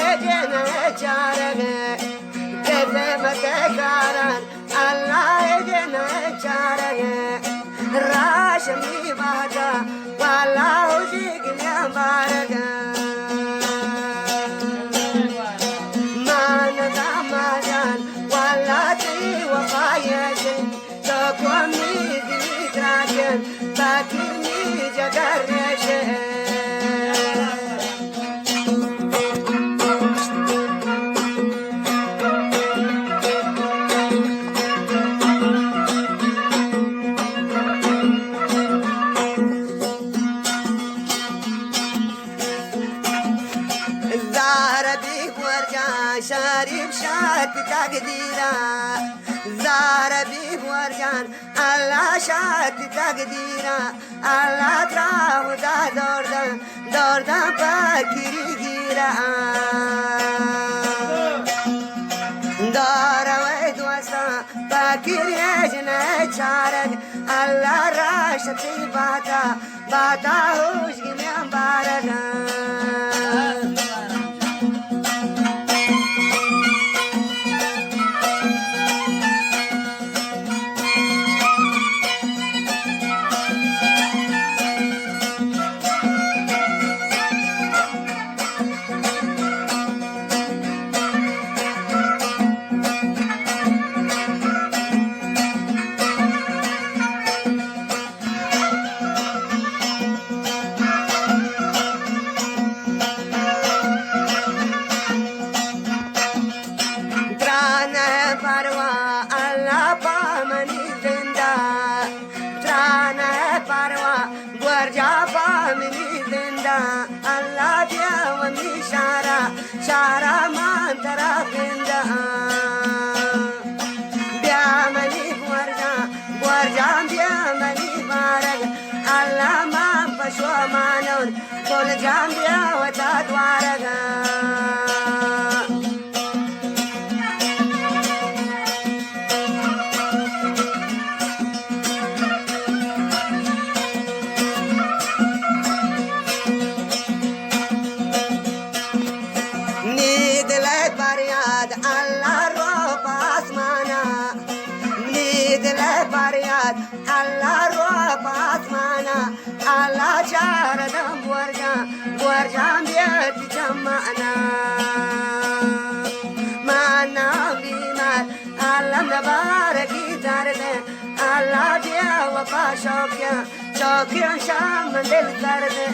يجينا جارنا كيف ما تكارن الله يجينا جارنا راشمي بعدا والله وجيك يا بارك ما نتعمدان ولا تي وفايشن تقومي دميتراكن باكرني جدرشن شارب شات تقديرا زاربي ورجان الله شات تقديرا الله تراو دا دوردا باكري جيرا دارا ويد وسا باكري اجنا شارك الله راشتي باتا هوش جميع باردا Allah dia wami shara man tarapinda dia mani warja dia mani marag Allah ma pashwa manon kol jam dia wata dwaraga Allah roba asmana Allah jara dam warja biat jamana mana bimat Allah nabaraki darne Allah dia wafa shokya sham dil karde